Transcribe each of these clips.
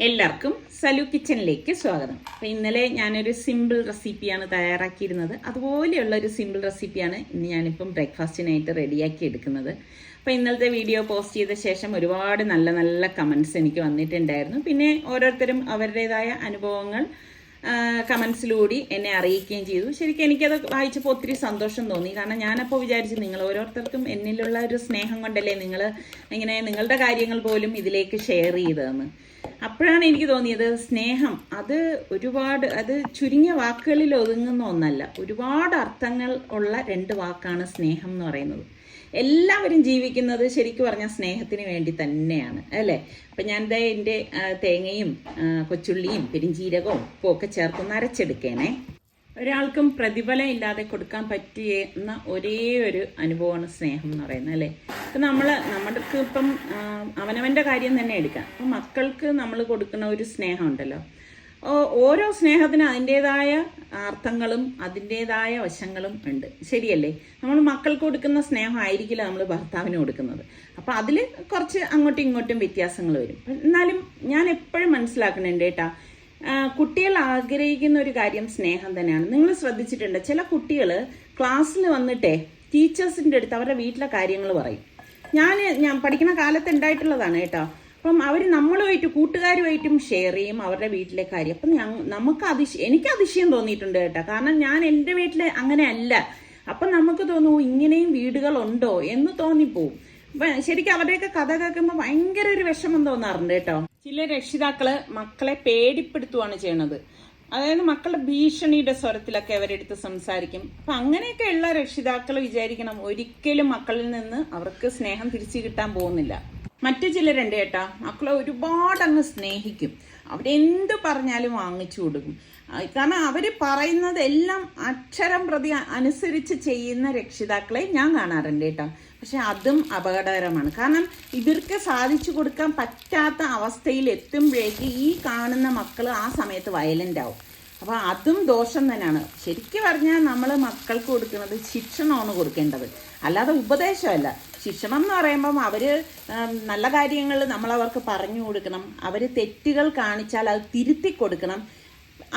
എല്ലാവർക്കും സലു കിച്ചണിലേക്ക് സ്വാഗതം. അപ്പോൾ ഇന്നലെ ഞാനൊരു സിമ്പിൾ റെസിപ്പിയാണ് തയ്യാറാക്കിയിരുന്നത്. അതുപോലെയുള്ള ഒരു സിമ്പിൾ റെസിപ്പിയാണ് ഇന്ന് ഞാനിപ്പം ബ്രേക്ക്ഫാസ്റ്റിനായിട്ട് റെഡിയാക്കി എടുക്കുന്നത്. അപ്പോൾ ഇന്നലത്തെ വീഡിയോ പോസ്റ്റ് ചെയ്ത ശേഷം ഒരുപാട് നല്ല നല്ല കമൻറ്റ്സ് എനിക്ക് വന്നിട്ടുണ്ടായിരുന്നു. പിന്നെ ഓരോരുത്തരും അവരുടേതായ അനുഭവങ്ങൾ കമൻസിലൂടെ എന്നെ അറിയിക്കുകയും ചെയ്തു. ശരിക്കും എനിക്കത് വായിച്ചപ്പോൾ ഒത്തിരി സന്തോഷം തോന്നി. കാരണം ഞാനപ്പോൾ വിചാരിച്ചു നിങ്ങൾ ഓരോരുത്തർക്കും എന്നിലുള്ള ഒരു സ്നേഹം കൊണ്ടല്ലേ നിങ്ങൾ ഇങ്ങനെ നിങ്ങളുടെ കാര്യങ്ങൾ പോലും ഇതിലേക്ക് ഷെയർ ചെയ്തതെന്ന്. അപ്പോഴാണ് എനിക്ക് തോന്നിയത് സ്നേഹം അത് ചുരുങ്ങിയ വാക്കുകളിൽ ഒതുങ്ങുന്ന ഒന്നല്ല. ഒരുപാട് അർത്ഥങ്ങൾ ഉള്ള രണ്ട് വാക്കാണ് സ്നേഹം എന്ന് പറയുന്നത്. എല്ലാവരും ജീവിക്കുന്നത് ശരിക്കും പറഞ്ഞാൽ സ്നേഹത്തിന് വേണ്ടി തന്നെയാണ് അല്ലേ. അപ്പം ഞാൻ എൻ്റെ തേങ്ങയും കൊച്ചുള്ളിയും പെരിഞ്ചീരകവും ഉപ്പും ഒക്കെ ചേർത്ത് അരച്ചെടുക്കണേ. ഒരാൾക്കും പ്രതിഫലം ഇല്ലാതെ കൊടുക്കാൻ പറ്റിയെന്ന ഒരേ ഒരു അനുഭവമാണ് സ്നേഹം എന്ന് പറയുന്നത് അല്ലേ. ഇപ്പം നമ്മൾക്ക് ഇപ്പം അവനവൻ്റെ കാര്യം തന്നെ എടുക്കാം. അപ്പം മക്കൾക്ക് നമ്മൾ കൊടുക്കുന്ന ഒരു സ്നേഹം ഉണ്ടല്ലോ, ഓരോ സ്നേഹത്തിന് അതിൻ്റെതായ അർത്ഥങ്ങളും അതിൻ്റെതായ വശങ്ങളും ഉണ്ട്, ശരിയല്ലേ. നമ്മൾ മക്കൾക്ക് കൊടുക്കുന്ന സ്നേഹം ആയിരിക്കില്ല നമ്മൾ ഭർത്താവിന് കൊടുക്കുന്നത്. അപ്പം അതിൽ കുറച്ച് അങ്ങോട്ടും ഇങ്ങോട്ടും വ്യത്യാസങ്ങൾ വരും. എന്നാലും ഞാൻ എപ്പോഴും മനസ്സിലാക്കുന്നുണ്ട് കേട്ടാ, കുട്ടികൾ ആഗ്രഹിക്കുന്ന ഒരു കാര്യം സ്നേഹം തന്നെയാണ്. നിങ്ങൾ ശ്രദ്ധിച്ചിട്ടുണ്ട്, ചില കുട്ടികൾ ക്ലാസ്സിൽ വന്നിട്ടേ ടീച്ചേഴ്സിൻ്റെ അടുത്ത് അവരുടെ വീട്ടിലെ കാര്യങ്ങൾ പറയും. ഞാൻ പഠിക്കുന്ന കാലത്ത് ഉണ്ടായിട്ടുള്ളതാണ് കേട്ടോ. അപ്പം അവർ നമ്മളുമായിട്ട് കൂട്ടുകാരുമായിട്ടും ഷെയർ ചെയ്യും അവരുടെ വീട്ടിലെ കാര്യം. അപ്പം എനിക്ക് അതിശയം തോന്നിയിട്ടുണ്ട് കേട്ടോ. കാരണം ഞാൻ എൻ്റെ വീട്ടിൽ അങ്ങനെ അല്ല. അപ്പം നമുക്ക് തോന്നും ഇങ്ങനെയും വീടുകളുണ്ടോ എന്ന് തോന്നിപ്പോവും. അപ്പം ശരിക്കും അവരുടെയൊക്കെ കഥ കേൾക്കുമ്പോൾ ഭയങ്കര ഒരു വിഷമം തോന്നാറുണ്ട് കേട്ടോ. ചില രക്ഷിതാക്കള് മക്കളെ പേടിപ്പെടുത്തുകയാണ് ചെയ്യണത്. അതായത് മക്കളുടെ ഭീഷണിയുടെ സ്വരത്തിലൊക്കെ അവരെടുത്ത് സംസാരിക്കും. അപ്പം അങ്ങനെയൊക്കെയുള്ള രക്ഷിതാക്കൾ വിചാരിക്കണം ഒരിക്കലും മക്കളിൽ നിന്ന് അവർക്ക് സ്നേഹം തിരിച്ചു കിട്ടാൻ പോകുന്നില്ല. മറ്റു ചിലരുണ്ട് കേട്ടാ, മക്കളെ ഒരുപാട് അങ്ങ് സ്നേഹിക്കും. അവരെന്ത് പറഞ്ഞാലും വാങ്ങിച്ചു കൊടുക്കും. കാരണം അവർ പറയുന്നത് എല്ലാം അക്ഷരം പ്രതി അനുസരിച്ച് ചെയ്യുന്ന രക്ഷിതാക്കളെ ഞാൻ കാണാറുണ്ട് കേട്ടോ. പക്ഷെ അതും അപകടകരമാണ്. കാരണം ഇവർക്ക് സാധിച്ചു കൊടുക്കാൻ പറ്റാത്ത അവസ്ഥയിൽ എത്തുമ്പോഴേക്ക് ഈ കാണുന്ന മക്കൾ ആ സമയത്ത് വയലൻ്റ് ആവും. അപ്പോൾ അതും ദോഷം തന്നെയാണ്. ശരിക്കും പറഞ്ഞാൽ നമ്മൾ മക്കൾക്ക് കൊടുക്കുന്നത് ശിക്ഷണമാണ് കൊടുക്കേണ്ടത്, അല്ലാതെ ഉപദേശമല്ല. ശിക്ഷണം എന്ന് പറയുമ്പം അവർ നല്ല കാര്യങ്ങൾ നമ്മളവർക്ക് പറഞ്ഞു കൊടുക്കണം. അവർ തെറ്റുകൾ കാണിച്ചാൽ അത് തിരുത്തി കൊടുക്കണം.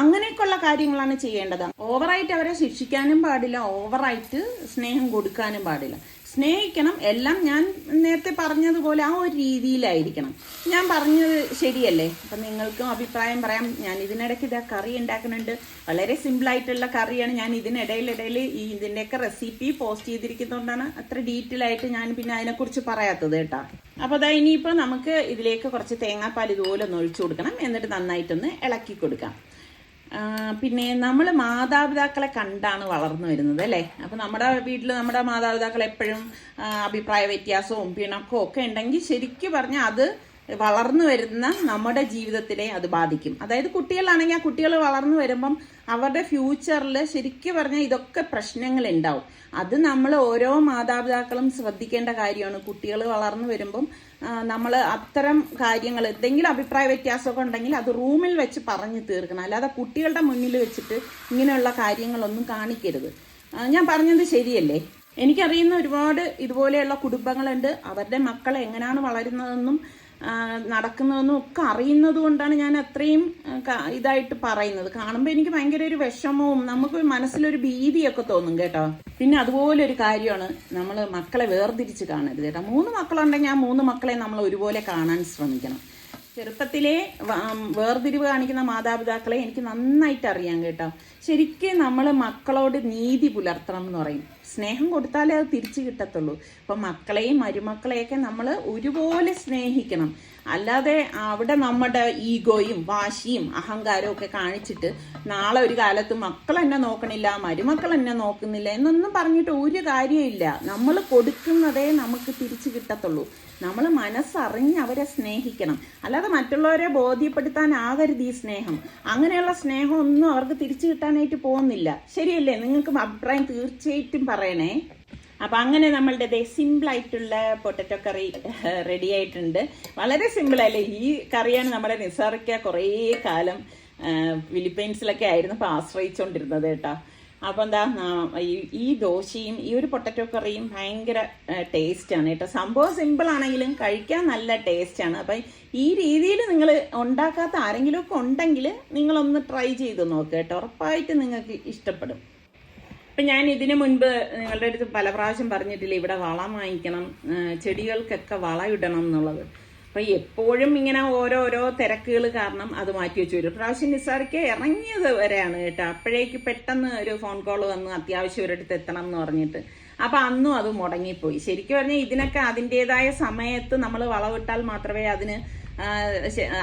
അങ്ങനെയൊക്കെയുള്ള കാര്യങ്ങളാണ് ചെയ്യേണ്ടത്. ഓവറായിട്ട് അവരെ ശിക്ഷിക്കാനും പാടില്ല, ഓവറായിട്ട് സ്നേഹം കൊടുക്കാനും പാടില്ല. സ്നേഹിക്കണം, എല്ലാം ഞാൻ നേരത്തെ പറഞ്ഞതുപോലെ ആ ഒരു രീതിയിലായിരിക്കണം. ഞാൻ പറഞ്ഞത് ശരിയല്ലേ? അപ്പം നിങ്ങൾക്കും അഭിപ്രായം പറയാം. ഞാൻ ഇതിനിടയ്ക്ക് കറി ഉണ്ടാക്കുന്നുണ്ട്. വളരെ സിമ്പിളായിട്ടുള്ള കറിയാണ്. ഞാൻ ഇതിനിടയിൽ ഇതിൻ്റെയൊക്കെ റെസിപ്പി പോസ്റ്റ് ചെയ്തിരിക്കുന്നതുകൊണ്ടാണ് അത്ര ഡീറ്റെയിൽ ആയിട്ട് ഞാൻ പിന്നെ അതിനെക്കുറിച്ച് പറയാത്തത് കേട്ടോ. അപ്പോൾ ഇനിയിപ്പോൾ നമുക്ക് ഇതിലേക്ക് കുറച്ച് തേങ്ങാപ്പാൽ ഇതുപോലെ ഒന്ന് ഒഴിച്ചു കൊടുക്കണം. എന്നിട്ട് നന്നായിട്ടൊന്ന് ഇളക്കി കൊടുക്കാം. പിന്നെ നമ്മൾ മാതാപിതാക്കളെ കണ്ടാണ് വളർന്നു വരുന്നത് അല്ലേ. അപ്പം നമ്മുടെ വീട്ടിൽ നമ്മുടെ മാതാപിതാക്കൾ എപ്പോഴും അഭിപ്രായ വ്യത്യാസവും പിണക്കവും ഒക്കെ ഉണ്ടെങ്കിൽ ശരിക്കും പറഞ്ഞാൽ അത് വളർന്നു വരുന്ന നമ്മുടെ ജീവിതത്തിലെ അത് ബാധിക്കും. അതായത് കുട്ടികളാണെങ്കിൽ ആ കുട്ടികൾ വളർന്നു വരുമ്പം അവരുടെ ഫ്യൂച്ചറിൽ ശരിക്കും പറഞ്ഞാൽ ഇതൊക്കെ പ്രശ്നങ്ങൾ ഉണ്ടാവും. അത് നമ്മൾ ഓരോ മാതാപിതാക്കളും ശ്രദ്ധിക്കേണ്ട കാര്യമാണ്. കുട്ടികൾ വളർന്നു വരുമ്പം നമ്മൾ അത്തരം കാര്യങ്ങൾ എന്തെങ്കിലും അഭിപ്രായ വ്യത്യാസമൊക്കെ ഉണ്ടെങ്കിൽ അത് റൂമിൽ വെച്ച് പറഞ്ഞു തീർക്കണം. അല്ലാതെ കുട്ടികളുടെ മുന്നിൽ വെച്ചിട്ട് ഇങ്ങനെയുള്ള കാര്യങ്ങളൊന്നും കാണിക്കരുത്. ഞാൻ പറഞ്ഞത് ശരിയല്ലേ? എനിക്കറിയുന്ന ഒരുപാട് ഇതുപോലെയുള്ള കുടുംബങ്ങളുണ്ട്. അവരുടെ മക്കൾ എങ്ങനെയാണ് വളരുന്നതെന്നും നടക്കുന്നതെന്നും ഒക്കെ അറിയുന്നത് കൊണ്ടാണ് ഞാൻ അത്രയും ഇതായിട്ട് പറയുന്നത്. കാണുമ്പോൾ എനിക്ക് ഭയങ്കര ഒരു വിഷമവും നമുക്ക് മനസ്സിലൊരു ഭീതിയൊക്കെ തോന്നും കേട്ടോ. പിന്നെ അതുപോലെ ഒരു കാര്യമാണ്, നമ്മൾ മക്കളെ വേർതിരിച്ച് കാണരുത് കേട്ടോ. 3 മക്കളുണ്ടെങ്കിൽ ആ 3 മക്കളെ നമ്മൾ ഒരുപോലെ കാണാൻ ശ്രമിക്കണം. ചെറുപ്പത്തിലെ വേർതിരിവ് കാണിക്കുന്ന മാതാപിതാക്കളെ എനിക്ക് നന്നായിട്ട് അറിയാം കേട്ടോ. ശരിക്കും നമ്മൾ മക്കളോട് നീതി പുലർത്തണം എന്ന് പറയും. സ്നേഹം കൊടുത്താലേ അത് തിരിച്ചു കിട്ടത്തുള്ളൂ. അപ്പം മക്കളെയും മരുമക്കളെയൊക്കെ നമ്മൾ ഒരുപോലെ സ്നേഹിക്കണം. അല്ലാതെ അവിടെ നമ്മുടെ ഈഗോയും വാശിയും അഹങ്കാരവും ഒക്കെ കാണിച്ചിട്ട് നാളെ ഒരു കാലത്ത് മക്കൾ എന്നെ നോക്കണില്ല, മരുമക്കൾ എന്നെ നോക്കുന്നില്ല എന്നൊന്നും പറഞ്ഞിട്ട് ഒരു കാര്യമില്ല. നമ്മൾ കൊടുക്കുന്നതേ നമുക്ക് തിരിച്ചു കിട്ടത്തുള്ളൂ. നമ്മൾ മനസ്സറിഞ്ഞ് അവരെ സ്നേഹിക്കണം. അല്ലാതെ മറ്റുള്ളവരെ ബോധ്യപ്പെടുത്താനാകരുത് ഈ സ്നേഹം. അങ്ങനെയുള്ള സ്നേഹമൊന്നും അവർക്ക് തിരിച്ചു കിട്ടാനായിട്ട് പോകുന്നില്ല, ശരിയല്ലേ? നിങ്ങൾക്ക് അഭിപ്രായം തീർച്ചയായിട്ടും പറയണേ. അപ്പം അങ്ങനെ നമ്മളുടെ സിമ്പിളായിട്ടുള്ള പൊട്ടറ്റോ കറി റെഡി ആയിട്ടുണ്ട്. വളരെ സിമ്പിളല്ലേ. ഈ കറിയാണ് നമ്മുടെ നിസാറിക്ക കുറേ കാലം ഫിലിപ്പൈൻസിലൊക്കെ ആയിരുന്നു അപ്പോൾ ആശ്രയിച്ചുകൊണ്ടിരുന്നത് കേട്ടോ. അപ്പം എന്താ ഈ ദോശയും ഈ ഒരു പൊട്ടറ്റോ കറിയും ഭയങ്കര ടേസ്റ്റാണ് കേട്ടോ. സംഭവം സിമ്പിൾ ആണെങ്കിലും കഴിക്കാൻ നല്ല ടേസ്റ്റാണ്. അപ്പം ഈ രീതിയിൽ നിങ്ങൾ ഉണ്ടാക്കാത്ത ആരെങ്കിലും ഒക്കെ ഉണ്ടെങ്കിൽ നിങ്ങളൊന്ന് ട്രൈ ചെയ്ത് നോക്കുക കേട്ടോ. ഉറപ്പായിട്ട് നിങ്ങൾക്ക് ഇഷ്ടപ്പെടും. ഇപ്പം ഞാൻ ഇതിനു മുൻപ് നിങ്ങളുടെ അടുത്ത് പല പ്രാവശ്യം പറഞ്ഞിട്ടില്ല ഇവിടെ വളം വാങ്ങിക്കണം, ചെടികൾക്കൊക്കെ വളം ഇടണം എന്നുള്ളത്. അപ്പം എപ്പോഴും ഇങ്ങനെ ഓരോരോ തിരക്കുകൾ കാരണം അത് മാറ്റി വെച്ചു. ഒരു പ്രാവശ്യം നിസാർക്ക് ഇറങ്ങിയത് വരെയാണ് കേട്ടോ. അപ്പോഴേക്ക് പെട്ടെന്ന് ഒരു ഫോൺ കോൾ വന്ന് അത്യാവശ്യം ഒരിടത്ത് എത്തണം എന്ന് പറഞ്ഞിട്ട്. അപ്പം അന്നും അത് മുടങ്ങിപ്പോയി. ശരിക്കും പറഞ്ഞാൽ ഇതിനൊക്കെ അതിൻ്റെതായ സമയത്ത് നമ്മൾ വളമിട്ടാൽ മാത്രമേ അതിന്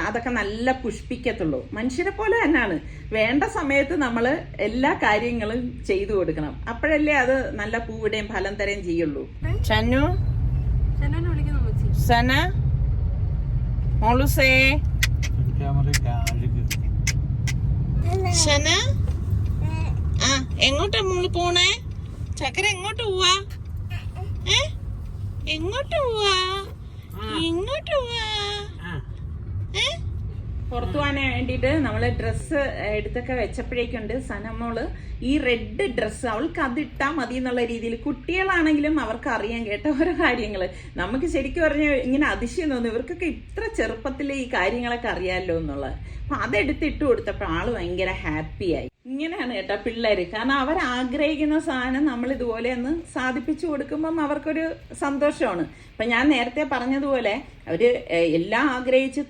അതൊക്കെ നല്ല പുഷ്പിക്കത്തുള്ളൂ. മനുഷ്യരെ പോലെ തന്നെയാണ്, വേണ്ട സമയത്ത് നമ്മൾ എല്ലാ കാര്യങ്ങളും ചെയ്തു കൊടുക്കണം. അപ്പോഴല്ലേ അത് നല്ല പൂവിടെയും ഫലം തരുകയും ചെയ്യുള്ളൂ. ഷനു, സന, മോളുസേ, ഷന, എങ്ങോട്ടാ മോള് പോണേ? ചക്കര എങ്ങോട്ട് പോവാ? എങ്ങോട്ട് പോവാ? എങ്ങോട്ട് പോവാ? പുറത്തു പോകാൻ വേണ്ടിയിട്ട് നമ്മൾ ഡ്രസ്സ് എടുത്തൊക്കെ വെച്ചപ്പോഴേക്കുണ്ട് സനമോള് ഈ റെഡ് ഡ്രസ്സ് അവൾക്ക് അതിട്ടാൽ മതി എന്നുള്ള രീതിയിൽ. കുട്ടികളാണെങ്കിലും അവർക്ക് അറിയാൻ കേട്ട ഓരോ കാര്യങ്ങൾ. നമുക്ക് ശരിക്കും പറഞ്ഞാൽ ഇങ്ങനെ അതിശയം തോന്നുന്നു, ഇവർക്കൊക്കെ ഇത്ര ചെറുപ്പത്തിൽ ഈ കാര്യങ്ങളൊക്കെ അറിയാമല്ലോ എന്നുള്ളത്. അപ്പൊ അതെടുത്തിട്ട് കൊടുത്തപ്പോൾ ആള് ഭയങ്കര ഹാപ്പിയായി. ഇങ്ങനെയാണ് കേട്ടോ പിള്ളേര്. കാരണം അവർ ആഗ്രഹിക്കുന്ന സാധനം നമ്മൾ ഇതുപോലെ ഒന്ന് സാധിപ്പിച്ചു കൊടുക്കുമ്പം അവർക്കൊരു സന്തോഷമാണ്. ഇപ്പൊ ഞാൻ നേരത്തെ പറഞ്ഞതുപോലെ അവര് എല്ലാം ആഗ്രഹിച്ച്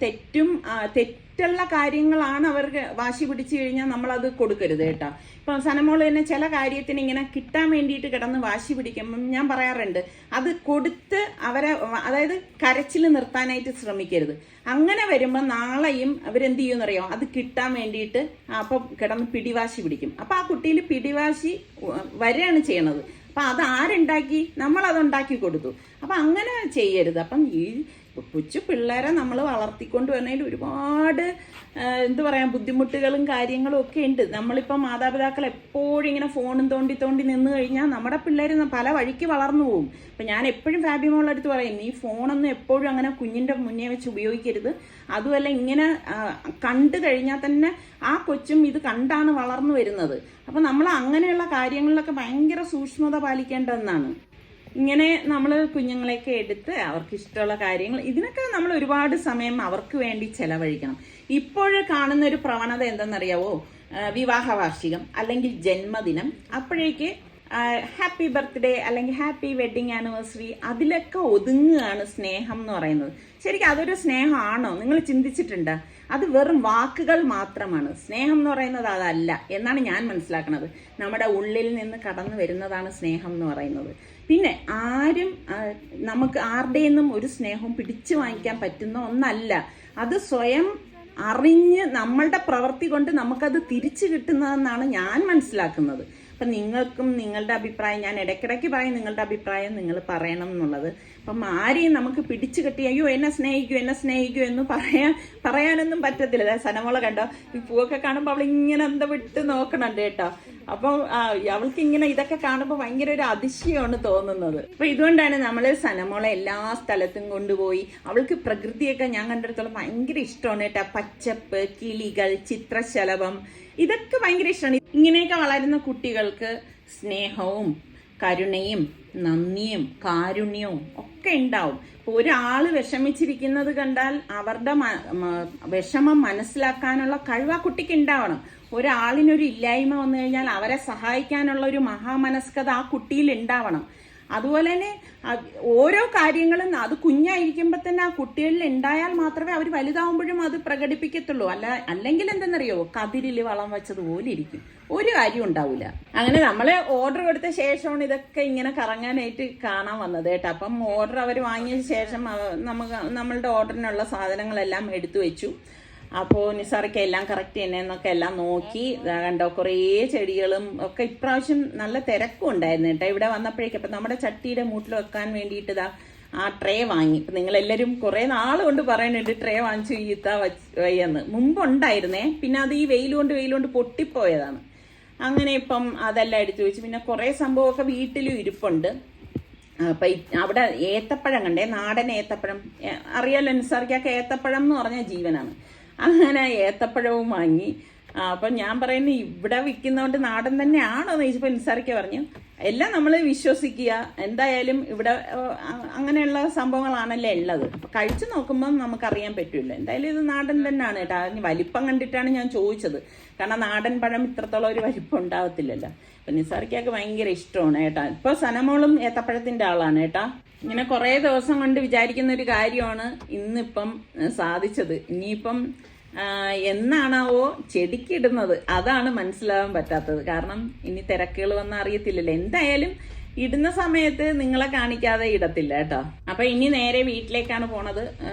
തെറ്റുള്ള കാര്യങ്ങളാണ് അവർക്ക് വാശി പിടിച്ചു കഴിഞ്ഞാൽ നമ്മളത് കൊടുക്കരുത് കേട്ടോ. ഇപ്പൊ സനമോള് തന്നെ ചില കാര്യത്തിന് ഇങ്ങനെ കിട്ടാൻ വേണ്ടിയിട്ട് കിടന്ന് വാശി പിടിക്കുമ്പം ഞാൻ പറയാറുണ്ട്, അത് കൊടുത്ത് അവരെ അതായത് കരച്ചിൽ നിർത്താനായിട്ട് ശ്രമിക്കരുത്. അങ്ങനെ വരുമ്പോൾ നാളെയും അവരെന്ത് ചെയ്യുമെന്നറിയോ, അത് കിട്ടാൻ വേണ്ടിയിട്ട് അപ്പം കിടന്ന് പിടിവാശി പിടിക്കും. അപ്പം ആ കുട്ടിയിൽ പിടിവാശി വരികയാണ് ചെയ്യണത്. അപ്പം അത് ആരുണ്ടാക്കി? നമ്മളതുണ്ടാക്കി കൊടുത്തു. അപ്പം അങ്ങനെ ചെയ്യരുത്. അപ്പം ഈ കൊച്ചു പിള്ളേരെ നമ്മൾ വളർത്തിക്കൊണ്ട് വരുന്നതിൽ ഒരുപാട് എന്ത് പറയാം ബുദ്ധിമുട്ടുകളും കാര്യങ്ങളും ഒക്കെ ഉണ്ട്. നമ്മളിപ്പം മാതാപിതാക്കൾ എപ്പോഴും ഇങ്ങനെ ഫോണും തോണ്ടി നിന്ന് കഴിഞ്ഞാൽ നമ്മുടെ പിള്ളേർ പല വഴിക്ക് വളർന്നു പോകും. അപ്പം ഞാൻ എപ്പോഴും ഫാബി മോളുടെ അടുത്ത് പറയും, ഈ ഫോണൊന്നും എപ്പോഴും അങ്ങനെ കുഞ്ഞിൻ്റെ മുന്നേ വെച്ച് ഉപയോഗിക്കരുത്. അതുമല്ല ഇങ്ങനെ കണ്ടു കഴിഞ്ഞാൽ തന്നെ ആ കൊച്ചും ഇത് കണ്ടാണ് വളർന്നു വരുന്നത്. അപ്പം നമ്മൾ അങ്ങനെയുള്ള കാര്യങ്ങളിലൊക്കെ ഭയങ്കര സൂക്ഷ്മത പാലിക്കേണ്ടതെന്നാണ്. ഇങ്ങനെ നമ്മൾ കുഞ്ഞുങ്ങളെയൊക്കെ എടുത്ത് അവർക്ക് ഇഷ്ടമുള്ള കാര്യങ്ങൾ ഇതിനൊക്കെ നമ്മൾ ഒരുപാട് സമയം അവർക്ക് വേണ്ടി ചെലവഴിക്കണം. ഇപ്പോൾ കാണുന്ന ഒരു പ്രവണത എന്തെന്നറിയാവോ, വിവാഹ വാർഷികം അല്ലെങ്കിൽ ജന്മദിനം, അപ്പോഴേക്ക് ഹാപ്പി ബർത്ത്ഡേ അല്ലെങ്കിൽ ഹാപ്പി വെഡിങ് ആനിവേഴ്സറി, അതിലൊക്കെ ഒതുങ്ങുകയാണ് സ്നേഹം എന്ന് പറയുന്നത്. ശരിക്കും അതൊരു സ്നേഹമാണോ? നിങ്ങൾ ചിന്തിച്ചിട്ടുണ്ടോ? അത് വെറും വാക്കുകൾ മാത്രമാണ്. സ്നേഹം എന്ന് പറയുന്നത് അതല്ല എന്നാണ് ഞാൻ മനസ്സിലാക്കുന്നത്. നമ്മുടെ ഉള്ളിൽ നിന്ന് കടന്നു വരുന്നതാണ് സ്നേഹം എന്ന് പറയുന്നത്. പിന്നെ നമുക്ക് ആരുടെയൊന്നും ഒരു സ്നേഹവും പിടിച്ചു വാങ്ങിക്കാൻ പറ്റുന്ന ഒന്നല്ല. അത് സ്വയം അറിഞ്ഞ് നമ്മളുടെ പ്രവൃത്തി കൊണ്ട് നമുക്കത് തിരിച്ചു കിട്ടുന്നതെന്നാണ് ഞാൻ മനസ്സിലാക്കുന്നത്. അപ്പം നിങ്ങൾക്കും നിങ്ങളുടെ അഭിപ്രായം, ഞാൻ ഇടയ്ക്കിടയ്ക്ക് പറയും നിങ്ങളുടെ അഭിപ്രായം നിങ്ങൾ പറയണം എന്നുള്ളത്. അപ്പം ആരെയും നമുക്ക് പിടിച്ചു കെട്ടി അയ്യോ എന്നെ സ്നേഹിക്കൂ എന്ന് പറയാനൊന്നും പറ്റത്തില്ല. സനമോളെ കണ്ടോ, ഈ പൂവൊക്കെ കാണുമ്പോൾ അവൾ ഇങ്ങനെ എന്താ വിട്ട് നോക്കണുണ്ട് കേട്ടോ. അപ്പം അവൾക്ക് ഇങ്ങനെ ഇതൊക്കെ കാണുമ്പോൾ ഭയങ്കര ഒരു അതിശയമാണ് തോന്നുന്നത്. അപ്പൊ ഇതുകൊണ്ടാണ് നമ്മൾ സനമോളെ എല്ലാ സ്ഥലത്തും കൊണ്ടുപോയി, അവൾക്ക് പ്രകൃതിയൊക്കെ ഞാൻ കണ്ടെടുത്തോളം ഭയങ്കര ഇഷ്ടമാണ് കേട്ടോ. പച്ചപ്പ്, കിളികൾ, ചിത്രശലഭം, ഇതൊക്കെ ഭയങ്കര ഇഷ്ടമാണ്. ഇങ്ങനെയൊക്കെ വളരുന്ന കുട്ടികൾക്ക് സ്നേഹവും കരുണയും നന്ദിയും കാരുണ്യവും ഒക്കെ ഉണ്ടാവും. ഒരാൾ വിഷമിച്ചിരിക്കുന്നത് കണ്ടാൽ അവരുടെ വിഷമം മനസ്സിലാക്കാനുള്ള കഴിവ് ആ കുട്ടിക്ക് ഉണ്ടാവണം. ഒരാളിനൊരു ഇല്ലായ്മ വന്നു കഴിഞ്ഞാൽ അവരെ സഹായിക്കാനുള്ള ഒരു മഹാമനസ്കത ആ കുട്ടിയിൽ ഉണ്ടാവണം. അതുപോലെ തന്നെ ഓരോ കാര്യങ്ങളും അത് കുഞ്ഞായിരിക്കുമ്പോൾ തന്നെ ആ കുട്ടികളിൽ ഉണ്ടായാൽ മാത്രമേ അവർ വലുതാവുമ്പോഴും അത് പ്രകടിപ്പിക്കത്തുള്ളൂ. അല്ലെങ്കിൽ എന്തെന്നറിയോ, കതിരിൽ വളം വെച്ചതുപോലെ ഇരിക്കും, ഒരു കാര്യം ഉണ്ടാവില്ല. അങ്ങനെ നമ്മൾ ഓർഡർ കൊടുത്ത ശേഷമാണ് ഇതൊക്കെ ഇങ്ങനെ കറങ്ങാനായിട്ട് കാണാൻ വന്നത് കേട്ടോ. അപ്പം ഓർഡർ അവർ വാങ്ങിയ ശേഷം നമ്മളുടെ ഓർഡറിനുള്ള സാധനങ്ങളെല്ലാം എടുത്തു വെച്ചു. അപ്പോൾ നിസാർക്ക് എല്ലാം കറക്റ്റ് തന്നെ എന്നൊക്കെ എല്ലാം നോക്കി കണ്ടോ. കുറേ ചെടികളും ഒക്കെ ഇപ്രാവശ്യം നല്ല തിരക്കും ഉണ്ടായിരുന്നു കേട്ടോ ഇവിടെ വന്നപ്പോഴേക്കും. അപ്പം നമ്മുടെ ചട്ടിയുടെ മൂട്ടിൽ വെക്കാൻ വേണ്ടിയിട്ട് ആ ട്രേ വാങ്ങി. ഇപ്പം നിങ്ങളെല്ലാവരും കുറേ നാൾ കൊണ്ട് പറയുന്നുണ്ട് ട്രേ വാങ്ങിച്ചു ഈത്ത വയ്യെന്ന്. മുമ്പുണ്ടായിരുന്നേ, പിന്നെ അത് ഈ വെയിൽ കൊണ്ട് പൊട്ടിപ്പോയതാണ്. അങ്ങനെ ഇപ്പം അതെല്ലാം എടുത്തു വെച്ചു. പിന്നെ കുറേ സംഭവമൊക്കെ വീട്ടിലും ഇരിപ്പുണ്ട്. അപ്പം അവിടെ ഏത്തപ്പഴം കണ്ടേ, നാടൻ ഏത്തപ്പഴം അറിയാലോ നിസാർക്കൊക്കെ ഏത്തപ്പഴം എന്ന് പറഞ്ഞാൽ ജീവനാണ്. അങ്ങനെ ഏത്തപ്പഴവും വാങ്ങി. അപ്പം ഞാൻ പറയുന്നത് ഇവിടെ വിൽക്കുന്നതുകൊണ്ട് നാടൻ തന്നെയാണോ എന്ന് ചോദിച്ചപ്പോൾ നിസാറിക്ക പറഞ്ഞു എല്ലാം നമ്മൾ വിശ്വസിക്കുക, എന്തായാലും ഇവിടെ അങ്ങനെയുള്ള സംഭവങ്ങളാണല്ലേ ഉള്ളത്. അപ്പം കഴിച്ചു നോക്കുമ്പോൾ നമുക്കറിയാൻ പറ്റില്ല. എന്തായാലും ഇത് നാടൻ തന്നെയാണ് കേട്ടോ. അതിന് വലിപ്പം കണ്ടിട്ടാണ് ഞാൻ ചോദിച്ചത്, കാരണം നാടൻ പഴം ഇത്രത്തോളം ഒരു വലിപ്പം ഉണ്ടാവത്തില്ലല്ലോ. അപ്പം നിസാറിക്കൊക്കെ ഭയങ്കര ഇഷ്ടമാണ് കേട്ടാ. ഇപ്പോൾ സനമോളും ഏത്തപ്പഴത്തിൻ്റെ ആളാണ് കേട്ടാ. ഇങ്ങനെ കുറേ ദിവസം കൊണ്ട് വിചാരിക്കുന്ന ഒരു കാര്യമാണ് ഇന്നിപ്പം സാധിച്ചത്. ഇനിയിപ്പം എന്നാണാവോ ചെടിക്കിടുന്നത്, അതാണ് മനസ്സിലാവാൻ പറ്റാത്തത്. കാരണം ഇനി തിരക്കുകൾ വന്നാൽ അറിയത്തില്ലല്ലോ. എന്തായാലും ഇടുന്ന സമയത്ത് നിങ്ങളെ കാണിക്കാതെ ഇടത്തില്ല കേട്ടോ. അപ്പൊ ഇനി നേരെ വീട്ടിലേക്കാണ് പോണത്.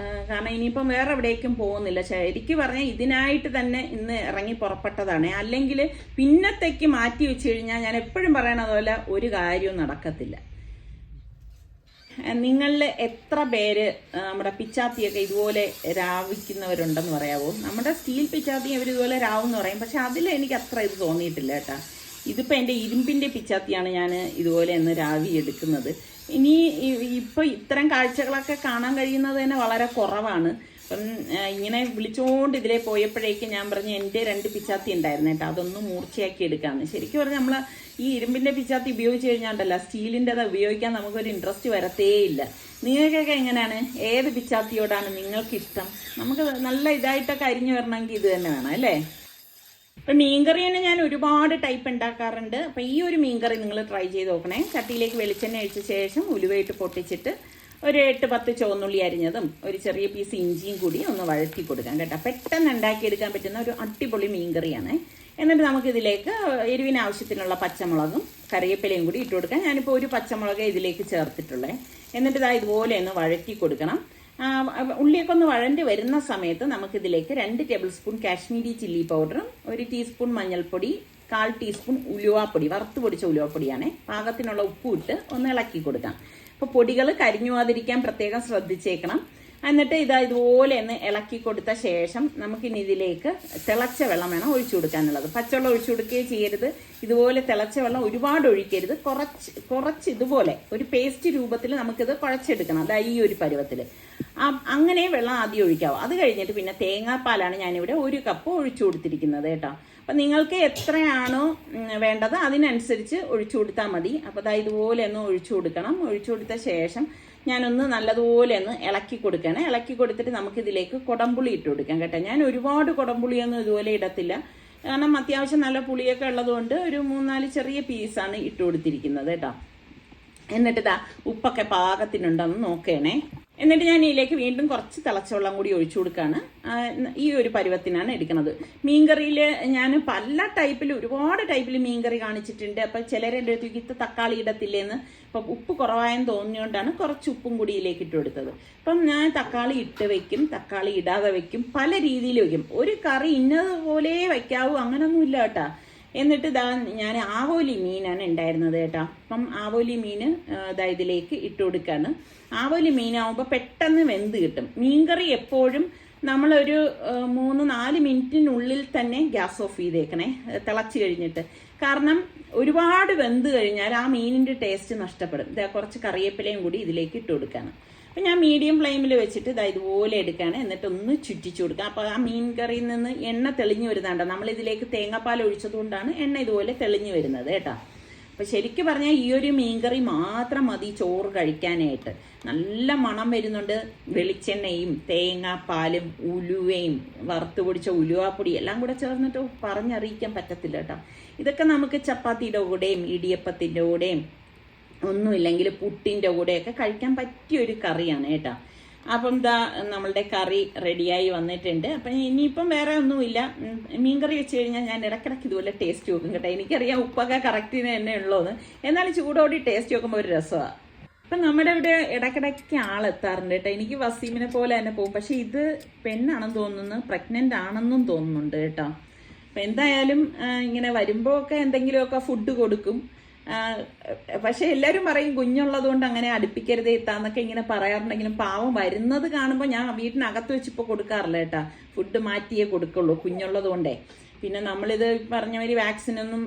കാരണം ഇനിയിപ്പം വേറെ എവിടേക്കും പോകുന്നില്ല. ശരിക്കും പറഞ്ഞാൽ ഇതിനായിട്ട് തന്നെ ഇന്ന് ഇറങ്ങി പുറപ്പെട്ടതാണ്. അല്ലെങ്കിൽ പിന്നത്തേക്ക് മാറ്റി വെച്ച് കഴിഞ്ഞാൽ ഞാൻ എപ്പോഴും പറയണത് പോലെ ഒരു കാര്യവും നടക്കത്തില്ല. നിങ്ങളിൽ എത്ര പേര് നമ്മുടെ പിച്ചാത്തിയൊക്കെ ഇതുപോലെ രാവിക്കുന്നവരുണ്ടെന്ന് പറയാവോ? നമ്മുടെ സ്റ്റീൽ പിച്ചാത്തി അവർ ഇതുപോലെ രാവെന്ന് പറയും, പക്ഷെ അതിൽ എനിക്ക് അത്ര ഇത് തോന്നിയിട്ടില്ല കേട്ടോ. ഇതിപ്പോൾ എൻ്റെ ഇരുമ്പിൻ്റെ പിച്ചാത്തിയാണ് ഞാൻ ഇതുപോലെ ഒന്ന് രാവി എടുക്കുന്നത്. ഇനി ഇപ്പോൾ ഇത്തരം കാഴ്ചകളൊക്കെ കാണാൻ കഴിയുന്നത് തന്നെ വളരെ കുറവാണ്. അപ്പം ഇങ്ങനെ വിളിച്ചുകൊണ്ട് ഇതിലേ പോയപ്പോഴേക്കും ഞാൻ പറഞ്ഞു എൻ്റെ 2 പിച്ചാത്തി ഉണ്ടായിരുന്നു കേട്ടോ, അതൊന്ന് മൂർച്ചയാക്കി എടുക്കാമെന്ന്. ശരിക്കും പറഞ്ഞാൽ നമ്മൾ ഈ ഇരുമ്പിൻ്റെ പിച്ചാത്തി ഉപയോഗിച്ച് കഴിഞ്ഞാണ്ടല്ല സ്റ്റീലിൻ്റെ അത് ഉപയോഗിക്കാൻ നമുക്കൊരു ഇൻട്രസ്റ്റ് വരത്തേയില്ല. നിങ്ങൾക്കൊക്കെ എങ്ങനെയാണ്? ഏത് പിച്ചാത്തിയോടാണ് നിങ്ങൾക്കിഷ്ടം? നമുക്ക് നല്ല ഇതായിട്ടൊക്കെ അരിഞ്ഞു വരണമെങ്കിൽ ഇത് തന്നെ വേണം അല്ലേ? ഇപ്പം മീൻകറി തന്നെ ഞാൻ ഒരുപാട് ടൈപ്പ് ഉണ്ടാക്കാറുണ്ട്. അപ്പം ഈ ഒരു മീൻകറി നിങ്ങൾ ട്രൈ ചെയ്ത് നോക്കണേ. ചട്ടിയിലേക്ക് വെളിച്ചെണ്ണ ഒഴിച്ച ശേഷം ഉലുവയിട്ട് പൊട്ടിച്ചിട്ട് ഒരു 8-10 ചുവന്നുള്ളി അരിഞ്ഞതും ഒരു ചെറിയ പീസ് ഇഞ്ചിയും കൂടി ഒന്ന് വഴറ്റി കൊടുക്കാം കേട്ടോ. പെട്ടെന്ന് ഉണ്ടാക്കിയെടുക്കാൻ പറ്റുന്ന ഒരു അടിപൊളി മീൻകറിയാണ്. എന്നിട്ട് നമുക്കിതിലേക്ക് എരിവിന് ആവശ്യത്തിനുള്ള പച്ചമുളകും കറിവേപ്പിലയും കൂടി ഇട്ട് കൊടുക്കാം. ഞാനിപ്പോൾ ഒരു പച്ചമുളക് ഇതിലേക്ക് ചേർത്തിട്ടുള്ളത്. എന്നിട്ട് ഇതാ ഇതുപോലെ ഒന്ന് വഴറ്റി കൊടുക്കണം. ഉള്ളിയൊക്കെ ഒന്ന് വഴണ്ടി വരുന്ന സമയത്ത് നമുക്കിതിലേക്ക് 2 ടേബിൾ സ്പൂൺ കാശ്മീരി ചില്ലി പൗഡറും 1 ടീസ്പൂൺ മഞ്ഞൾപ്പൊടി, 1/4 ടീസ്പൂൺ ഉലുവാപ്പൊടി, വറുത്ത് പൊടിച്ച ഉലുവാപ്പൊടിയാണ്, പാകത്തിനുള്ള ഉപ്പും ഇട്ട് ഒന്ന് ഇളക്കി കൊടുക്കാം. അപ്പോൾ പൊടികൾ കരിഞ്ഞു പോകാതിരിക്കാൻ പ്രത്യേകം ശ്രദ്ധിച്ചേക്കണം. എന്നിട്ട് ഇതുപോലെ ഒന്ന് ഇളക്കി കൊടുത്ത ശേഷം നമുക്കിനി ഇതിലേക്ക് തിളച്ച വെള്ളം വേണം ഒഴിച്ചു കൊടുക്കാനുള്ളത്. പച്ചവെള്ളം ഒഴിച്ചു കൊടുക്കുകയും ചെയ്യരുത്. ഇതുപോലെ തിളച്ച വെള്ളം ഒരുപാട് ഒഴിക്കരുത്. കുറച്ച് ഇതുപോലെ ഒരു പേസ്റ്റ് രൂപത്തിൽ നമുക്കിത് കുഴച്ചെടുക്കണം. അതായത് ഈ ഒരു പരുവത്തിൽ അങ്ങനെ വെള്ളം ആദ്യം ഒഴിക്കാവും. അത് കഴിഞ്ഞിട്ട് പിന്നെ തേങ്ങാപ്പാലാണ് ഞാനിവിടെ 1 കപ്പ് ഒഴിച്ചു കൊടുത്തിരിക്കുന്നത് കേട്ടോ. അപ്പം നിങ്ങൾക്ക് എത്രയാണോ വേണ്ടത് അതിനനുസരിച്ച് ഒഴിച്ചു കൊടുത്താൽ മതി. അപ്പോൾ ഇതുപോലെ ഒന്ന് ഒഴിച്ചു കൊടുക്കണം. ഒഴിച്ചു കൊടുത്ത ശേഷം ഞാനൊന്ന് നല്ലതുപോലെ ഒന്ന് ഇളക്കി കൊടുക്കണം. ഇളക്കി കൊടുത്തിട്ട് നമുക്കിതിലേക്ക് കുടംപുളി ഇട്ട് കൊടുക്കാം കേട്ടോ. ഞാൻ ഒരുപാട് കുടംപുളിയൊന്നും ഇതുപോലെ ഇടത്തില്ല, കാരണം അത്യാവശ്യം നല്ല പുളിയൊക്കെ ഉള്ളതുകൊണ്ട് ഒരു 3-4 ചെറിയ പീസാണ് ഇട്ട് കൊടുത്തിരിക്കുന്നത് കേട്ടോ. എന്നിട്ട് ഉപ്പൊക്കെ പാകത്തിനുണ്ടെന്ന് നോക്കണേ. എന്നിട്ട് ഞാൻ ഇതിലേക്ക് വീണ്ടും കുറച്ച് തിളച്ചവെള്ളം കൂടി ഒഴിച്ചു കൊടുക്കുകയാണ്. ഈ ഒരു പരുവത്തിനാണ് എടുക്കുന്നത്. മീൻകറിയിൽ ഞാൻ പല ടൈപ്പിൽ ഒരുപാട് ടൈപ്പിൽ മീൻകറി കാണിച്ചിട്ടുണ്ട്. അപ്പം ചിലരുടെ അടുത്തേക്ക് തക്കാളി ഇടത്തില്ലേന്ന്, അപ്പം ഉപ്പ് കുറവായെന്ന് തോന്നിയോണ്ടാണ് കുറച്ച് ഉപ്പും കൂടി ഇതിലേക്ക് ഇട്ട് കൊടുത്തത്. അപ്പം ഞാൻ തക്കാളി ഇട്ട് വെക്കും, തക്കാളി ഇടാതെ വെക്കും, പല രീതിയിൽ വെക്കും. ഒരു കറി ഇന്നതുപോലെ വയ്ക്കാവൂ അങ്ങനൊന്നും ഇല്ല കേട്ടോ. എന്നിട്ട് ഞാൻ ആവോലി മീനാണ് ഉണ്ടായിരുന്നത് കേട്ടോ. അപ്പം ആവോലി മീൻ ഇതിലേക്ക് ഇട്ട് കൊടുക്കുകയാണ്. ആവോലി മീനാവുമ്പോൾ പെട്ടെന്ന് വെന്ത് കിട്ടും. മീൻകറി എപ്പോഴും നമ്മളൊരു 3-4 മിനിറ്റിനുള്ളിൽ തന്നെ ഗ്യാസ് ഓഫ് ചെയ്തേക്കണേ, തിളച്ച് കഴിഞ്ഞിട്ട്. കാരണം ഒരുപാട് വെന്ത് കഴിഞ്ഞാൽ ആ മീനിൻ്റെ ടേസ്റ്റ് നഷ്ടപ്പെടും. കുറച്ച് കറിവേപ്പിലയും കൂടി ഇതിലേക്ക് ഇട്ട് കൊടുക്കുകയാണ്. അപ്പം ഞാൻ മീഡിയം ഫ്ലെയിമിൽ വെച്ചിട്ട് ഇതുപോലെ എടുക്കുകയാണ്. എന്നിട്ട് ഒന്ന് ചുറ്റിച്ചു കൊടുക്കുക. അപ്പോൾ ആ മീൻ കറിയിൽ നിന്ന് എണ്ണ തെളിഞ്ഞു വരുന്നുണ്ട്. നമ്മളിതിലേക്ക് തേങ്ങാപ്പാൽ ഒഴിച്ചതുകൊണ്ടാണ് എണ്ണ ഇതുപോലെ തെളിഞ്ഞു വരുന്നത് കേട്ടോ. അപ്പോൾ ശരിക്കും പറഞ്ഞാൽ ഈ ഒരു മീൻകറി മാത്രം മതി ചോറ് കഴിക്കാനായിട്ട്. നല്ല മണം വരുന്നുണ്ട്. വെളിച്ചെണ്ണയും തേങ്ങാപ്പാലും ഉലുവയും വറുത്ത് പൊടിച്ച ഉലുവാപ്പൊടി എല്ലാം കൂടെ ചേർന്നിട്ട് പറഞ്ഞറിയിക്കാൻ പറ്റത്തില്ല കേട്ടോ. ഇതൊക്കെ നമുക്ക് ചപ്പാത്തിയുടെ കൂടെയും ഇടിയപ്പത്തിൻ്റെ കൂടെയും ഒന്നുമില്ലെങ്കിൽ പുട്ടിൻ്റെ കൂടെയൊക്കെ കഴിക്കാൻ പറ്റിയൊരു കറിയാണ് കേട്ടോ. അപ്പം നമ്മളുടെ കറി റെഡിയായി വന്നിട്ടുണ്ട്. അപ്പം ഇനിയിപ്പം വേറെ ഒന്നുമില്ല. മീൻകറി വെച്ച് കഴിഞ്ഞാൽ ഞാൻ ഇടയ്ക്കിടയ്ക്ക് ഇതുപോലെ ടേസ്റ്റ് നോക്കും കേട്ടോ. എനിക്കറിയാം ഉപ്പൊക്കെ കറക്റ്റിന് തന്നെ ഉള്ളൂന്ന്, എന്നാലും ചൂടോടി ടേസ്റ്റ് നോക്കുമ്പോൾ ഒരു രസമാണ്. അപ്പം നമ്മുടെ ഇവിടെ ഇടയ്ക്കിടയ്ക്ക് ആളെത്താറുണ്ട് കേട്ടോ. എനിക്ക് വസീമിനെ പോലെ തന്നെ പോകും. പക്ഷെ ഇത് പെണ്ണാണെന്ന് തോന്നുന്നു, പ്രഗ്നൻ്റ് ആണെന്നും തോന്നുന്നുണ്ട് കേട്ടോ. അപ്പം എന്തായാലും ഇങ്ങനെ വരുമ്പോൾ ഒക്കെ എന്തെങ്കിലുമൊക്കെ ഫുഡ് കൊടുക്കും. പക്ഷെ എല്ലാവരും പറയും കുഞ്ഞുള്ളത് കൊണ്ട് അങ്ങനെ അടുപ്പിക്കരുതേ എത്താന്നൊക്കെ ഇങ്ങനെ പറയാറുണ്ടെങ്കിലും പാവം വരുന്നത് കാണുമ്പോൾ ഞാൻ വീട്ടിനകത്ത് വെച്ചിപ്പോൾ കൊടുക്കാറില്ല കേട്ടാ. ഫുഡ് മാറ്റിയേ കൊടുക്കുള്ളൂ കുഞ്ഞുള്ളത് കൊണ്ടേ. പിന്നെ നമ്മളിത് പറഞ്ഞമാതിരി വാക്സിനൊന്നും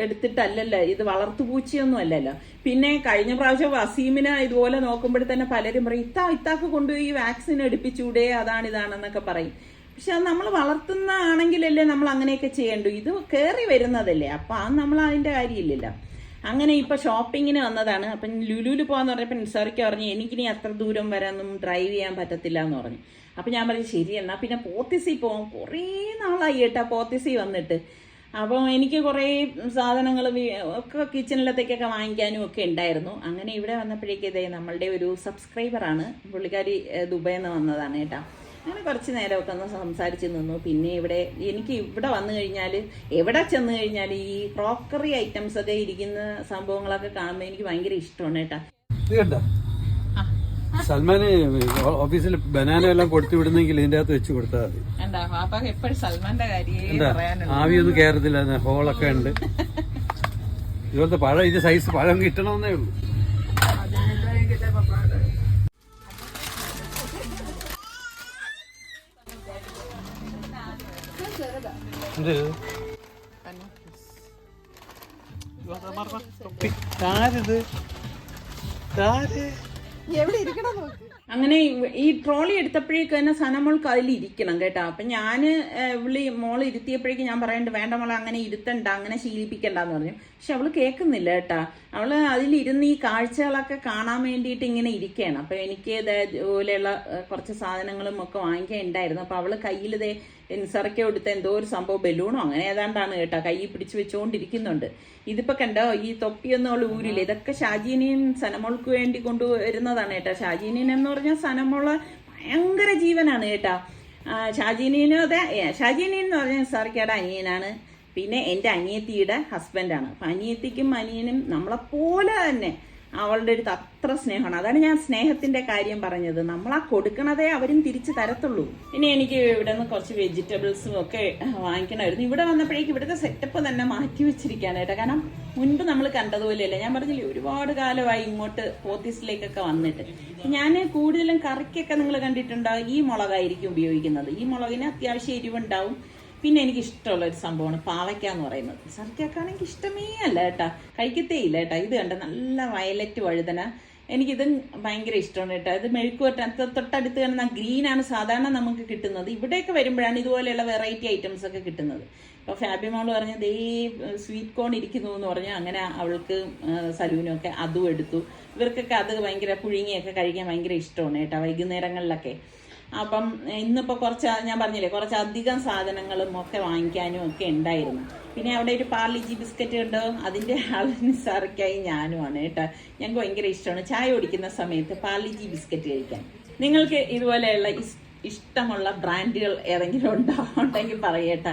എടുത്തിട്ടല്ലല്ലോ, ഇത് വളർത്തുപൂച്ചയൊന്നും അല്ലല്ലോ. പിന്നെ കഴിഞ്ഞ പ്രാവശ്യം വസീമിനെ ഇതുപോലെ നോക്കുമ്പോഴേ തന്നെ പലരും പറയും ഇത്താക്ക് കൊണ്ടുപോയി വാക്സിൻ എടുപ്പിച്ചൂടെ, അതാണിതാണെന്നൊക്കെ പറയും. പക്ഷെ അത് നമ്മൾ വളർത്തുന്ന ആണെങ്കിലല്ലേ നമ്മൾ അങ്ങനെയൊക്കെ ചെയ്യണ്ടു. ഇത് കയറി വരുന്നതല്ലേ, അപ്പം അത് നമ്മൾ അതിൻ്റെ കാര്യമില്ലല്ലോ. അങ്ങനെ ഇപ്പൊ ഷോപ്പിങ്ങിന് വന്നതാണ്. അപ്പം ലുലുവിൽ പോകാന്ന് പറഞ്ഞപ്പോൾ നിസാറിക്ക് പറഞ്ഞു എനിക്കിനി അത്ര ദൂരം വരാനൊന്നും ഡ്രൈവ് ചെയ്യാൻ പറ്റത്തില്ല എന്ന് പറഞ്ഞു. അപ്പം ഞാൻ പറഞ്ഞു ശരി എന്നാൽ പിന്നെ പോത്തിസി പോകാം. കുറേ നാളായി കേട്ടാ പോത്തിസി വന്നിട്ട്. അപ്പം എനിക്ക് കുറേ സാധനങ്ങൾ ഒക്കെ കിച്ചണിലത്തേക്കൊക്കെ വാങ്ങിക്കാനും ഒക്കെ ഉണ്ടായിരുന്നു. അങ്ങനെ ഇവിടെ വന്നപ്പോഴേക്കും ഇതേ നമ്മളുടെ ഒരു സബ്സ്ക്രൈബറാണ്, പുള്ളിക്കാരി ദുബൈയിൽ നിന്ന് വന്നതാണ് കേട്ടോ. അങ്ങനെ കുറച്ച് നേരമൊക്കെ ഒന്ന് സംസാരിച്ച് നിന്നു. പിന്നെ എനിക്ക് ഇവിടെ വന്നു കഴിഞ്ഞാൽ എവിടെ ചെന്ന് കഴിഞ്ഞാൽ ഈ ക്രോക്കറി ഐറ്റംസ് ഒക്കെ ഇരിക്കുന്ന സംഭവങ്ങളൊക്കെ കാണുമ്പോൾ എനിക്ക് ഭയങ്കര ഇഷ്ടമാണ് കേട്ടോ. സൽമാന് ഓഫീസിൽ ബനാന എല്ലാം കൊടുത്തു വിടുന്നെങ്കിൽ ഇതിന്റെ അകത്ത് വെച്ച് കൊടുത്താൽ മതി. എപ്പോഴും സൽമാന്റെ കാര്യം ആവിയൊന്നും കയറത്തില്ല, ഹോളൊക്കെ ഉണ്ട്. ഇതുപോലത്തെ പഴം, ഇത് സൈസ് പഴം കിട്ടണമെന്നേ ഉള്ളൂ. അങ്ങനെ ഈ ട്രോളി എടുത്തപ്പോഴേക്ക് തന്നെ സനമോൾക്ക് അതിൽ ഇരിക്കണം കേട്ടോ. അപ്പം ഞാൻ മോള് ഇരുത്തിയപ്പോഴേക്കും ഞാൻ പറയണ്ട വേണ്ട മോളെ അങ്ങനെ ഇരുത്തണ്ട, അങ്ങനെ ശീലിപ്പിക്കണ്ടെന്ന് പറഞ്ഞു. പക്ഷെ അവള് കേൾക്കുന്നില്ല കേട്ടാ. അവള് അതിലിരുന്ന് ഈ കാഴ്ചകളൊക്കെ കാണാൻ വേണ്ടിയിട്ട് ഇങ്ങനെ ഇരിക്കുകയാണ്. അപ്പം എനിക്ക് ഇതുപോലെയുള്ള കുറച്ച് സാധനങ്ങളും ഒക്കെ വാങ്ങിക്കാൻ ഉണ്ടായിരുന്നു. അപ്പം അവള് കയ്യിൽ നിസറയ്ക്ക് കൊടുത്ത എന്തോ ഒരു സംഭവം ബലൂണോ അങ്ങനെ ഏതാണ്ടാണ് കേട്ടോ കൈ പിടിച്ച് വെച്ചുകൊണ്ടിരിക്കുന്നുണ്ട്. ഇതിപ്പോ കണ്ടോ ഈ തൊപ്പിയൊന്നും അവൾ ഊരില്ല. ഇതൊക്കെ ഷാജീനിയും സനമോൾക്ക് വേണ്ടി കൊണ്ടുവരുന്നതാണ് കേട്ടോ. ഷാജീനിയൻ എന്ന് പറഞ്ഞാൽ സനമോള് ഭയങ്കര ജീവനാണ് കേട്ടാ. ഷാജീനിയനും അതെ, ഷാജീനിയൻ എന്ന് പറഞ്ഞാൽ നിസാറിക്കയുടെ അനിയനാണ്. പിന്നെ എൻ്റെ അനിയത്തിയുടെ ഹസ്ബൻഡാണ്. അപ്പം അനിയത്തിക്കും അനിയനും നമ്മളെപ്പോലെ തന്നെ അവളുടെ അടുത്ത് അത്ര സ്നേഹമാണ്. അതാണ് ഞാൻ സ്നേഹത്തിന്റെ കാര്യം പറഞ്ഞത്. നമ്മളാ കൊടുക്കണതേ അവരും തിരിച്ചു തരത്തുള്ളൂ. പിന്നെ എനിക്ക് ഇവിടെ നിന്ന് കുറച്ച് വെജിറ്റബിൾസും ഒക്കെ വാങ്ങിക്കണമായിരുന്നു. ഇവിടെ വന്നപ്പോഴേക്കും ഇവിടുത്തെ സെറ്റപ്പ് തന്നെ മാറ്റി വെച്ചിരിക്കാനായിട്ട്. കാരണം മുൻപ് നമ്മൾ കണ്ടതുപോലെയല്ല. ഞാൻ പറഞ്ഞില്ലേ ഒരുപാട് കാലമായി ഇങ്ങോട്ട് പോത്തീസിലേക്കൊക്കെ വന്നിട്ട്. ഞാൻ കൂടുതലും കറിക്കൊക്കെ നിങ്ങൾ കണ്ടിട്ടുണ്ടാവും ഈ മുളകായിരിക്കും ഉപയോഗിക്കുന്നത്. ഈ മുളകിന് അത്യാവശ്യം എരിവുണ്ടാവും. പിന്നെ എനിക്ക് ഇഷ്ടമുള്ള ഒരു സംഭവമാണ് പാവയ്ക്ക എന്ന് പറയുന്നത്. സർക്കാണെങ്കിൽ ഇഷ്ടമേ അല്ല കേട്ടാ, കഴിക്കത്തേ ഇല്ല കേട്ടാ. ഇത് കണ്ട നല്ല വയലറ്റ് വഴുതന, എനിക്കിത് ഭയങ്കര ഇഷ്ടമാണ് കേട്ടോ. ഇത് മെഴുക്കുവരട്ട തൊട്ടടുത്ത് കാണുന്ന ഗ്രീനാണ് സാധാരണ നമുക്ക് കിട്ടുന്നത്. ഇവിടെയൊക്കെ വരുമ്പോഴാണ് ഇതുപോലെയുള്ള വെറൈറ്റി ഐറ്റംസ് ഒക്കെ കിട്ടുന്നത്. ഇപ്പോൾ ഫാബിമോള് പറഞ്ഞത് സ്വീറ്റ് കോൺ ഇരിക്കുന്നു എന്ന് പറഞ്ഞാൽ അങ്ങനെ അവൾക്ക് സലൂനൊക്കെ അതും എടുത്തു. ഇവർക്കൊക്കെ അത് ഭയങ്കര പുഴുങ്ങിയൊക്കെ കഴിക്കാൻ ഭയങ്കര ഇഷ്ടമാണ് കേട്ടോ വൈകുന്നേരങ്ങളിലൊക്കെ. അപ്പം ഇന്നിപ്പോൾ ഞാൻ പറഞ്ഞില്ലേ കുറച്ചധികം സാധനങ്ങളും ഒക്കെ വാങ്ങിക്കാനും ഒക്കെ ഉണ്ടായിരുന്നു. പിന്നെ അവിടെ ഒരു പാർലിജി ബിസ്ക്കറ്റ് ഉണ്ടോ, അതിൻ്റെ ആള് നിസാറിക്കായി ഞാനുമാണ് കേട്ടോ. ഞങ്ങൾക്ക് ഭയങ്കര ഇഷ്ടമാണ് ചായ കുടിക്കുന്ന സമയത്ത് പാർലിജി ബിസ്ക്കറ്റ് കഴിക്കാൻ. നിങ്ങൾക്ക് ഇതുപോലെയുള്ള ഇഷ്ടമുള്ള ബ്രാൻഡുകൾ ഏതെങ്കിലും ഉണ്ടെങ്കിൽ പറയട്ടെ.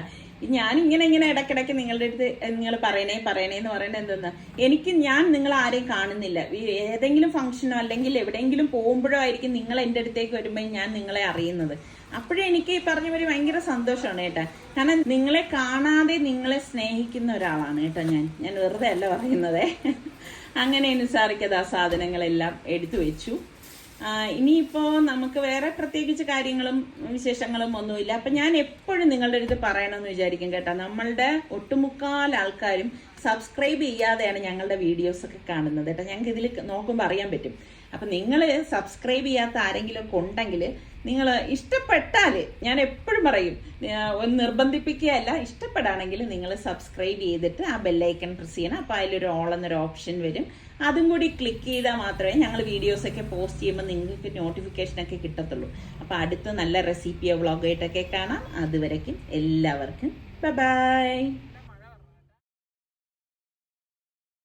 ഞാനിങ്ങനെ ഇടയ്ക്കിടയ്ക്ക് നിങ്ങളുടെ അടുത്ത് നിങ്ങൾ പറയണേ എന്ന് പറയണത് എന്തെന്നാ, ഞാൻ നിങ്ങൾ ആരെയും കാണുന്നില്ല. ഏതെങ്കിലും ഫംഗ്ഷനോ അല്ലെങ്കിൽ എവിടെയെങ്കിലും പോകുമ്പോഴോ ആയിരിക്കും നിങ്ങൾ എൻ്റെ അടുത്തേക്ക് വരുമ്പോൾ ഞാൻ നിങ്ങളെ അറിയുന്നത്. അപ്പോഴേ എനിക്ക് ഈ പറഞ്ഞ പോലെ ഭയങ്കര സന്തോഷമാണ് കേട്ടോ. കാരണം നിങ്ങളെ കാണാതെ നിങ്ങളെ സ്നേഹിക്കുന്ന ഒരാളാണ് കേട്ടോ ഞാൻ വെറുതെ അല്ല പറയുന്നത്. അങ്ങനെ നിസാറിക്കത് ആ സാധനങ്ങളെല്ലാം എടുത്തു വെച്ചു. ഇനിയിപ്പോൾ നമുക്ക് വേറെ പ്രത്യേകിച്ച് കാര്യങ്ങളും വിശേഷങ്ങളും ഒന്നുമില്ല. അപ്പം ഞാൻ എപ്പോഴും നിങ്ങളുടെ അടുത്ത് പറയണമെന്ന് വിചാരിക്കും കേട്ടോ. നമ്മളുടെ ഒട്ടുമുക്കാൽ ആൾക്കാരും സബ്സ്ക്രൈബ് ചെയ്യാതെയാണ് ഞങ്ങളുടെ വീഡിയോസൊക്കെ കാണുന്നത് കേട്ടോ. ഞങ്ങൾക്ക് ഇതിൽ നോക്കുമ്പോൾ അറിയാൻ പറ്റും. അപ്പം നിങ്ങൾ സബ്സ്ക്രൈബ് ചെയ്യാത്ത ആരെങ്കിലും ഒക്കെ ഉണ്ടെങ്കിൽ നിങ്ങൾ ഇഷ്ടപ്പെട്ടാൽ, ഞാൻ എപ്പോഴും പറയും ഒന്ന് നിർബന്ധിപ്പിക്കുകയല്ല, ഇഷ്ടപ്പെടുകയാണെങ്കിൽ നിങ്ങൾ സബ്സ്ക്രൈബ് ചെയ്തിട്ട് ആ ബെല്ലൈക്കൺ പ്രസ് ചെയ്യണം. അപ്പോൾ അതിലൊരു ഓൾ എന്നൊരു ഓപ്ഷൻ വരും. അതും കൂടി ക്ലിക്ക് ചെയ്താൽ മാത്രമേ ഞങ്ങൾ വീഡിയോസൊക്കെ പോസ്റ്റ് ചെയ്യുമ്പോൾ നിങ്ങൾക്ക് നോട്ടിഫിക്കേഷനൊക്കെ കിട്ടത്തുള്ളൂ. അപ്പോൾ അടുത്ത നല്ല റെസിപ്പിയോ വ്ളോഗായിട്ടൊക്കെ കാണാം. അതുവരയ്ക്കും എല്ലാവർക്കും ബൈ.